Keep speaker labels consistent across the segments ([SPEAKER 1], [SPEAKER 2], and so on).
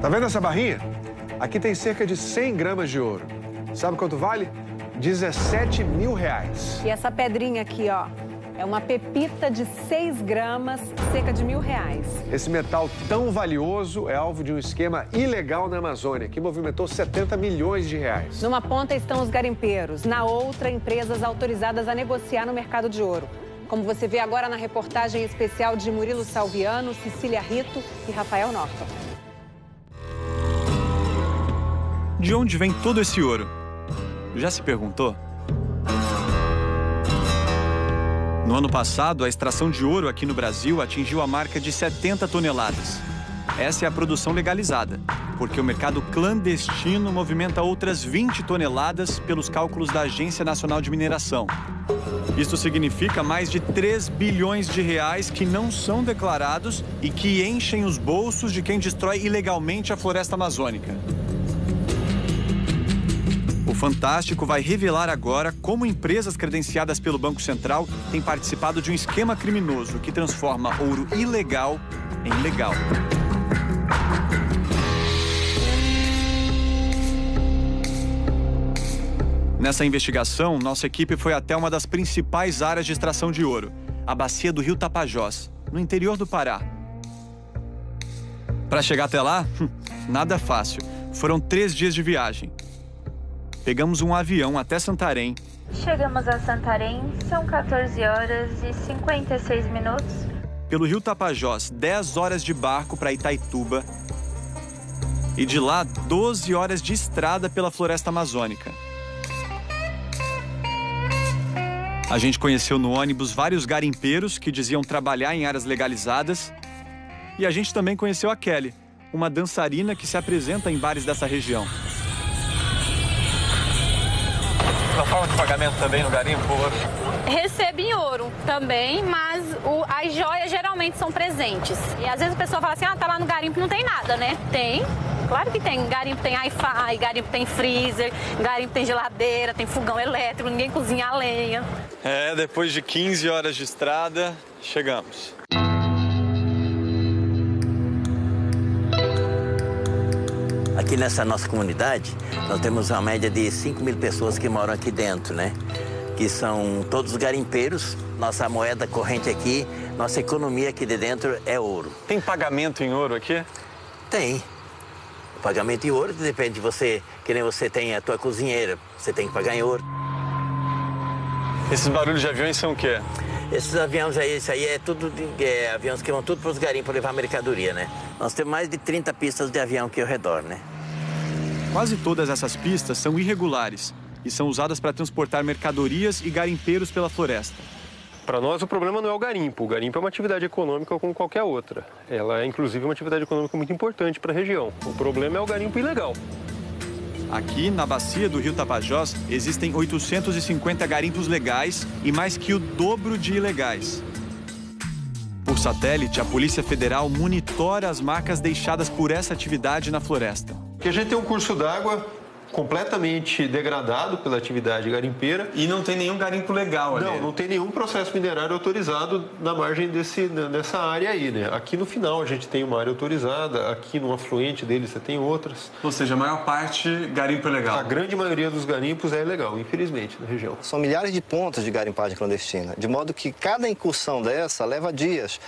[SPEAKER 1] Tá vendo essa barrinha? Aqui tem cerca de 100 gramas de ouro. Sabe quanto vale? 17 mil reais.
[SPEAKER 2] E essa pedrinha aqui, ó, é uma pepita de 6 gramas, cerca de R$1.000.
[SPEAKER 1] Esse metal tão valioso é alvo de um esquema ilegal na Amazônia, que movimentou 70 milhões de reais.
[SPEAKER 2] Numa ponta estão os garimpeiros, na outra, empresas autorizadas a negociar no mercado de ouro. Como você vê agora na reportagem especial de Murilo Salviano, Cecília Rito e Rafael Norton.
[SPEAKER 3] De onde vem todo esse ouro? Já se perguntou? No ano passado, a extração de ouro aqui no Brasil atingiu a marca de 70 toneladas. Essa é a produção legalizada, porque o mercado clandestino movimenta outras 20 toneladas pelos cálculos da Agência Nacional de Mineração. Isso significa mais de 3 bilhões de reais que não são declarados e que enchem os bolsos de quem destrói ilegalmente a floresta amazônica. O Fantástico vai revelar agora como empresas credenciadas pelo Banco Central têm participado de um esquema criminoso que transforma ouro ilegal em legal. Nessa investigação, nossa equipe foi até uma das principais áreas de extração de ouro, a bacia do Rio Tapajós, no interior do Pará. Para chegar até lá, nada fácil. Foram 3 dias de viagem. Pegamos um avião até Santarém.
[SPEAKER 4] Chegamos a Santarém, são 14 horas e 56 minutos.
[SPEAKER 3] Pelo Rio Tapajós, 10 horas de barco para Itaituba. E de lá, 12 horas de estrada pela floresta amazônica. A gente conheceu no ônibus vários garimpeiros que diziam trabalhar em áreas legalizadas. E a gente também conheceu a Kelly, uma dançarina que se apresenta em bares dessa região. Uma forma de pagamento também no garimpo, ouro?
[SPEAKER 5] Recebo em ouro também, mas as joias geralmente são presentes. E às vezes a pessoa fala assim, tá lá no garimpo, não tem nada, né? Tem, claro que tem. Garimpo tem Wi-Fi, garimpo tem freezer, garimpo tem geladeira, tem fogão elétrico, ninguém cozinha a lenha.
[SPEAKER 3] Depois de 15 horas de estrada, chegamos.
[SPEAKER 6] Aqui nessa nossa comunidade, nós temos uma média de 5 mil pessoas que moram aqui dentro, né? Que são todos garimpeiros. Nossa moeda corrente aqui, nossa economia aqui de dentro é ouro.
[SPEAKER 3] Tem pagamento em ouro aqui?
[SPEAKER 6] Tem. O pagamento em ouro depende de você, que nem você tem a tua cozinheira, você tem que pagar em ouro.
[SPEAKER 3] Esses barulhos de aviões são o quê?
[SPEAKER 6] Esses aviões aí, isso aí é tudo aviões que vão tudo para os garimpos levar mercadoria, né? Nós temos mais de 30 pistas de avião aqui ao redor, né?
[SPEAKER 3] Quase todas essas pistas são irregulares e são usadas para transportar mercadorias e garimpeiros pela floresta.
[SPEAKER 7] Para nós, o problema não é o garimpo. O garimpo é uma atividade econômica como qualquer outra. Ela é, inclusive, uma atividade econômica muito importante para a região. O problema é o garimpo ilegal.
[SPEAKER 3] Aqui, na bacia do Rio Tapajós, existem 850 garimpos legais e mais que o dobro de ilegais. Por satélite, a Polícia Federal monitora as marcas deixadas por essa atividade na floresta.
[SPEAKER 7] Porque a gente tem um curso d'água completamente degradado pela atividade garimpeira.
[SPEAKER 3] E não tem nenhum garimpo legal ali?
[SPEAKER 7] Não tem nenhum processo minerário autorizado na margem dessa área aí, né? Aqui no final a gente tem uma área autorizada, aqui no afluente dele você tem outras.
[SPEAKER 3] Ou seja, a maior parte garimpo é legal?
[SPEAKER 7] A grande maioria dos garimpos é ilegal, infelizmente, na região.
[SPEAKER 8] São milhares de pontos de garimpagem clandestina, de modo que cada incursão dessa leva dias,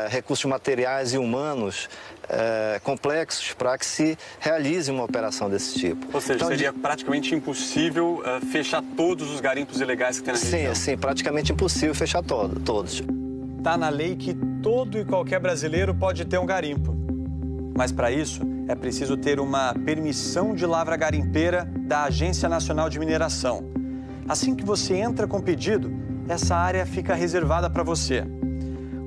[SPEAKER 8] recursos materiais e humanos complexos para que se realize uma operação desse tipo.
[SPEAKER 3] Ou seja, então, seria praticamente impossível fechar todos os garimpos ilegais que tem na região?
[SPEAKER 8] Sim, praticamente impossível fechar todos.
[SPEAKER 3] Está na lei que todo e qualquer brasileiro pode ter um garimpo. Mas para isso, é preciso ter uma permissão de lavra garimpeira da Agência Nacional de Mineração. Assim que você entra com o pedido, essa área fica reservada para você.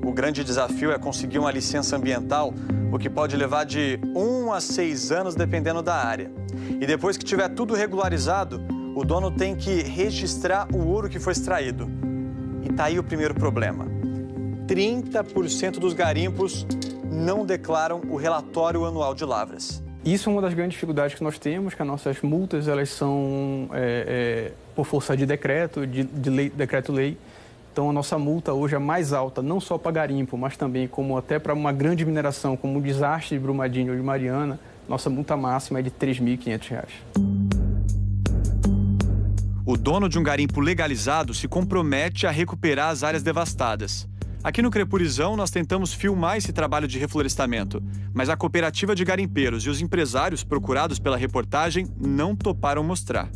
[SPEAKER 3] O grande desafio é conseguir uma licença ambiental, o que pode levar de 1 a 6 anos, dependendo da área. E depois que tiver tudo regularizado, o dono tem que registrar o ouro que foi extraído. E tá aí o primeiro problema. 30% dos garimpos não declaram o relatório anual de lavras.
[SPEAKER 9] Isso é uma das grandes dificuldades que nós temos, que as nossas multas elas são por força de decreto, decreto-lei. Então, a nossa multa hoje é mais alta, não só para garimpo, mas também como até para uma grande mineração, como o desastre de Brumadinho ou de Mariana, nossa multa máxima é de R$ 3.500.
[SPEAKER 3] O dono de um garimpo legalizado se compromete a recuperar as áreas devastadas. Aqui no Crepurizão, nós tentamos filmar esse trabalho de reflorestamento, mas a cooperativa de garimpeiros e os empresários procurados pela reportagem não toparam mostrar.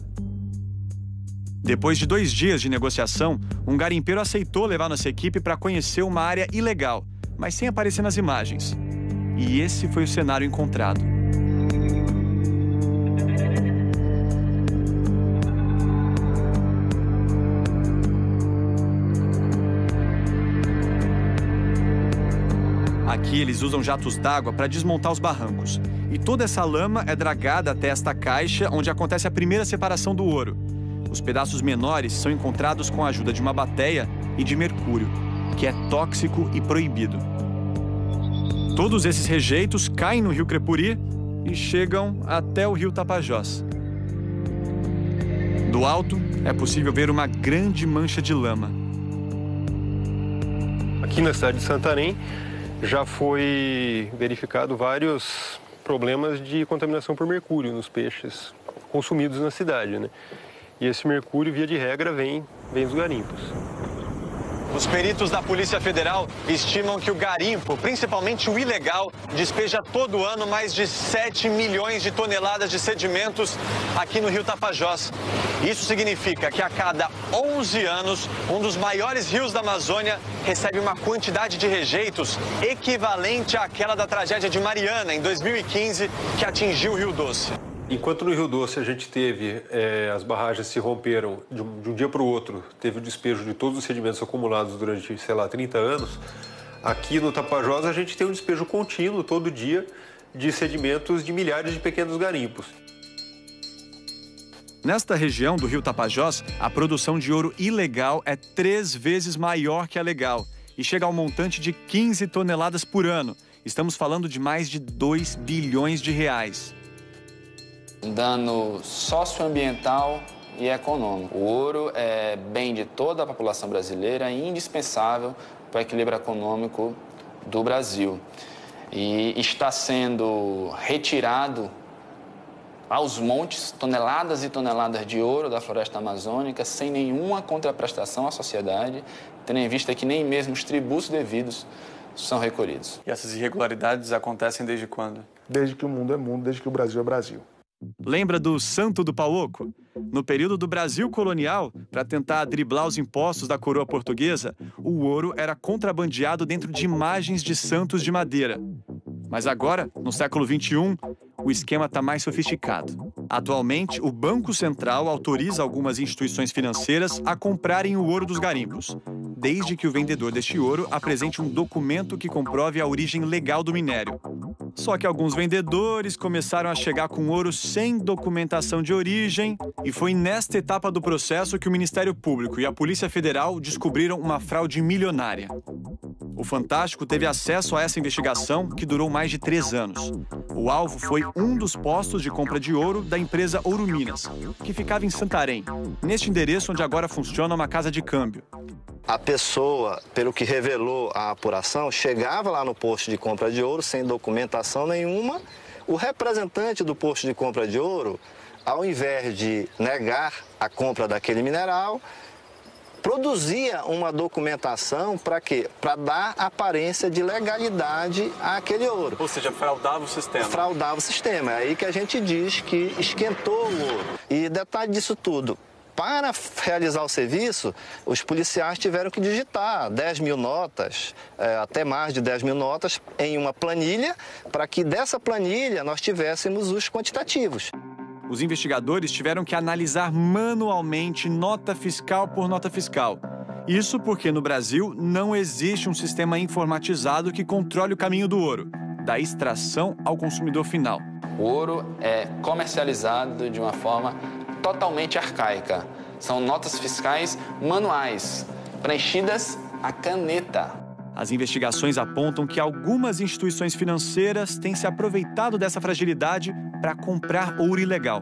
[SPEAKER 3] Depois de 2 dias de negociação, um garimpeiro aceitou levar nossa equipe para conhecer uma área ilegal, mas sem aparecer nas imagens. E esse foi o cenário encontrado. Aqui eles usam jatos d'água para desmontar os barrancos. E toda essa lama é dragada até esta caixa onde acontece a primeira separação do ouro. Os pedaços menores são encontrados com a ajuda de uma bateia e de mercúrio, que é tóxico e proibido. Todos esses rejeitos caem no rio Crepuri e chegam até o rio Tapajós. Do alto, é possível ver uma grande mancha de lama.
[SPEAKER 7] Aqui na cidade de Santarém, já foi verificado vários problemas de contaminação por mercúrio nos peixes consumidos na cidade, né? E esse mercúrio, via de regra, vem dos garimpos.
[SPEAKER 3] Os peritos da Polícia Federal estimam que o garimpo, principalmente o ilegal, despeja todo ano mais de 7 milhões de toneladas de sedimentos aqui no rio Tapajós. Isso significa que a cada 11 anos, um dos maiores rios da Amazônia recebe uma quantidade de rejeitos equivalente àquela da tragédia de Mariana, em 2015, que atingiu o Rio Doce.
[SPEAKER 7] Enquanto no Rio Doce a gente teve, as barragens se romperam de um dia para o outro, teve o despejo de todos os sedimentos acumulados durante, 30 anos, aqui no Tapajós a gente tem um despejo contínuo, todo dia, de sedimentos de milhares de pequenos garimpos.
[SPEAKER 3] Nesta região do rio Tapajós, a produção de ouro ilegal é 3 vezes maior que a legal e chega ao montante de 15 toneladas por ano. Estamos falando de mais de 2 bilhões de reais.
[SPEAKER 10] Um dano socioambiental e econômico. O ouro é bem de toda a população brasileira e indispensável para o equilíbrio econômico do Brasil. E está sendo retirado aos montes toneladas e toneladas de ouro da floresta amazônica sem nenhuma contraprestação à sociedade, tendo em vista que nem mesmo os tributos devidos são recolhidos.
[SPEAKER 3] E essas irregularidades acontecem desde quando?
[SPEAKER 11] Desde que o mundo é mundo, desde que o Brasil é Brasil.
[SPEAKER 3] Lembra do Santo do Pauoco? No período do Brasil colonial, para tentar driblar os impostos da coroa portuguesa, o ouro era contrabandeado dentro de imagens de santos de madeira. Mas agora, no século XXI, o esquema está mais sofisticado. Atualmente, o Banco Central autoriza algumas instituições financeiras a comprarem o ouro dos garimpos, desde que o vendedor deste ouro apresente um documento que comprove a origem legal do minério. Só que alguns vendedores começaram a chegar com ouro sem documentação de origem, e foi nesta etapa do processo que o Ministério Público e a Polícia Federal descobriram uma fraude milionária. O Fantástico teve acesso a essa investigação, que durou mais de 3 anos. O alvo foi um dos postos de compra de ouro da empresa Ouro Minas, que ficava em Santarém, neste endereço onde agora funciona uma casa de câmbio.
[SPEAKER 8] A pessoa, pelo que revelou a apuração, chegava lá no posto de compra de ouro sem documentação nenhuma. O representante do posto de compra de ouro, ao invés de negar a compra daquele mineral, produzia uma documentação para quê? Para dar aparência de legalidade àquele ouro.
[SPEAKER 3] Ou seja, fraudava o sistema.
[SPEAKER 8] Fraudava o sistema. É aí que a gente diz que esquentou o ouro. E detalhe disso tudo, para realizar o serviço, os policiais tiveram que digitar 10 mil notas, até mais de 10 mil notas, em uma planilha, para que dessa planilha nós tivéssemos os quantitativos.
[SPEAKER 3] Os investigadores tiveram que analisar manualmente nota fiscal por nota fiscal. Isso porque no Brasil não existe um sistema informatizado que controle o caminho do ouro, da extração ao consumidor final.
[SPEAKER 10] O ouro é comercializado de uma forma totalmente arcaica. São notas fiscais manuais, preenchidas à caneta.
[SPEAKER 3] As investigações apontam que algumas instituições financeiras têm se aproveitado dessa fragilidade para comprar ouro ilegal.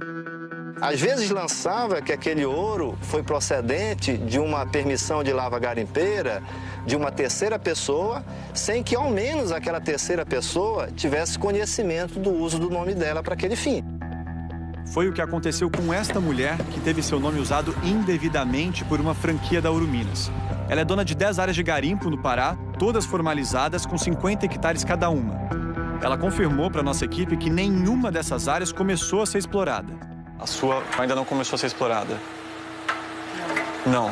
[SPEAKER 8] Às vezes lançava que aquele ouro foi procedente de uma permissão de lavra garimpeira de uma terceira pessoa, sem que ao menos aquela terceira pessoa tivesse conhecimento do uso do nome dela para aquele fim.
[SPEAKER 3] Foi o que aconteceu com esta mulher que teve seu nome usado indevidamente por uma franquia da Ouro Minas. Ela é dona de 10 áreas de garimpo no Pará, todas formalizadas com 50 hectares cada uma. Ela confirmou para nossa equipe que nenhuma dessas áreas começou a ser explorada. A sua ainda não começou a ser explorada? Não.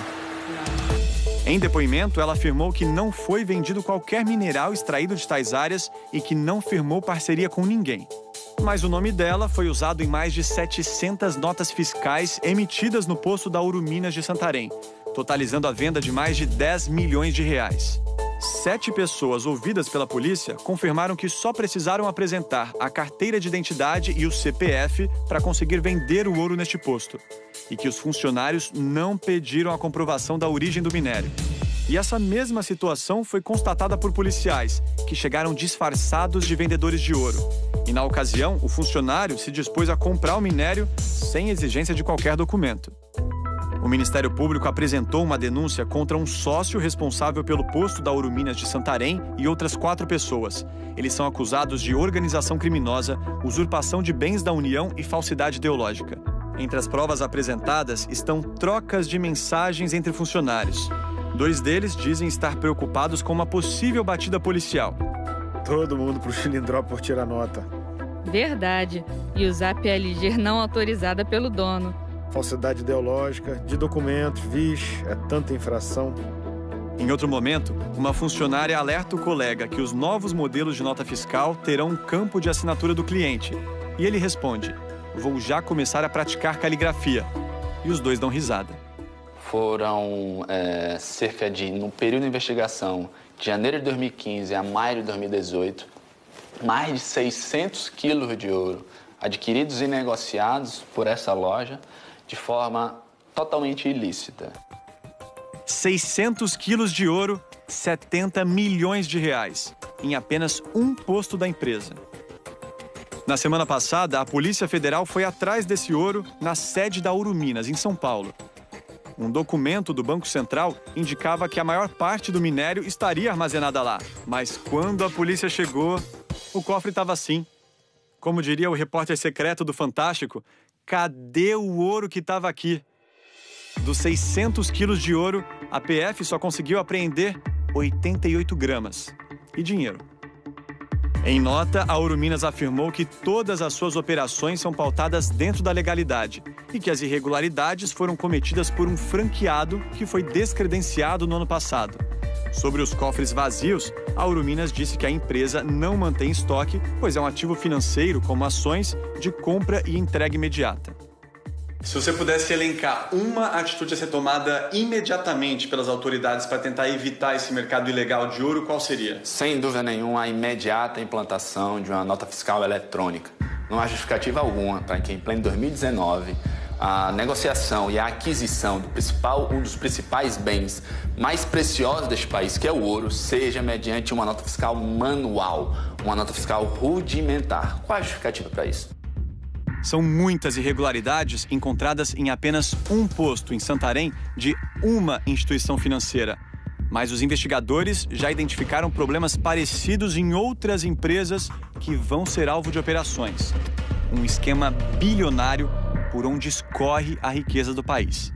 [SPEAKER 3] Em depoimento, ela afirmou que não foi vendido qualquer mineral extraído de tais áreas e que não firmou parceria com ninguém. Mas o nome dela foi usado em mais de 700 notas fiscais emitidas no posto da Ouro Minas de Santarém, totalizando a venda de mais de 10 milhões de reais. 7 pessoas ouvidas pela polícia confirmaram que só precisaram apresentar a carteira de identidade e o CPF para conseguir vender o ouro neste posto. E que os funcionários não pediram a comprovação da origem do minério. E essa mesma situação foi constatada por policiais, que chegaram disfarçados de vendedores de ouro. E na ocasião, o funcionário se dispôs a comprar o minério sem exigência de qualquer documento. O Ministério Público apresentou uma denúncia contra um sócio responsável pelo posto da Ouro Minas de Santarém e outras 4 pessoas. Eles são acusados de organização criminosa, usurpação de bens da União e falsidade ideológica. Entre as provas apresentadas estão trocas de mensagens entre funcionários. 2 deles dizem estar preocupados com uma possível batida policial.
[SPEAKER 12] Todo mundo pro Chilindró tirar nota.
[SPEAKER 13] Verdade. E usar PLG não autorizada pelo dono.
[SPEAKER 12] Falsidade ideológica, de documentos, vixe, é tanta infração.
[SPEAKER 3] Em outro momento, uma funcionária alerta o colega que os novos modelos de nota fiscal terão um campo de assinatura do cliente. E ele responde: vou já começar a praticar caligrafia. E os 2 dão risada.
[SPEAKER 10] Foram cerca de, no período de investigação, de janeiro de 2015 a maio de 2018, mais de 600 quilos de ouro adquiridos e negociados por essa loja de forma totalmente ilícita.
[SPEAKER 3] 600 quilos de ouro, 70 milhões de reais, em apenas um posto da empresa. Na semana passada, a Polícia Federal foi atrás desse ouro na sede da Ouro Minas, em São Paulo. Um documento do Banco Central indicava que a maior parte do minério estaria armazenada lá. Mas quando a polícia chegou, o cofre estava assim. Como diria o repórter secreto do Fantástico, cadê o ouro que estava aqui? Dos 600 quilos de ouro, a PF só conseguiu apreender 88 gramas. E dinheiro. Em nota, a Ouro Minas afirmou que todas as suas operações são pautadas dentro da legalidade e que as irregularidades foram cometidas por um franqueado que foi descredenciado no ano passado. Sobre os cofres vazios, a Ouro Minas disse que a empresa não mantém estoque, pois é um ativo financeiro como ações de compra e entrega imediata. Se você pudesse elencar uma atitude a ser tomada imediatamente pelas autoridades para tentar evitar esse mercado ilegal de ouro, qual seria?
[SPEAKER 10] Sem dúvida nenhuma, a imediata implantação de uma nota fiscal eletrônica. Não há justificativa alguma para que, em pleno 2019, a negociação e a aquisição um dos principais bens mais preciosos deste país, que é o ouro, seja mediante uma nota fiscal manual, uma nota fiscal rudimentar. Qual a justificativa para isso?
[SPEAKER 3] São muitas irregularidades encontradas em apenas um posto em Santarém de uma instituição financeira. Mas os investigadores já identificaram problemas parecidos em outras empresas que vão ser alvo de operações. Um esquema bilionário por onde escorre a riqueza do país.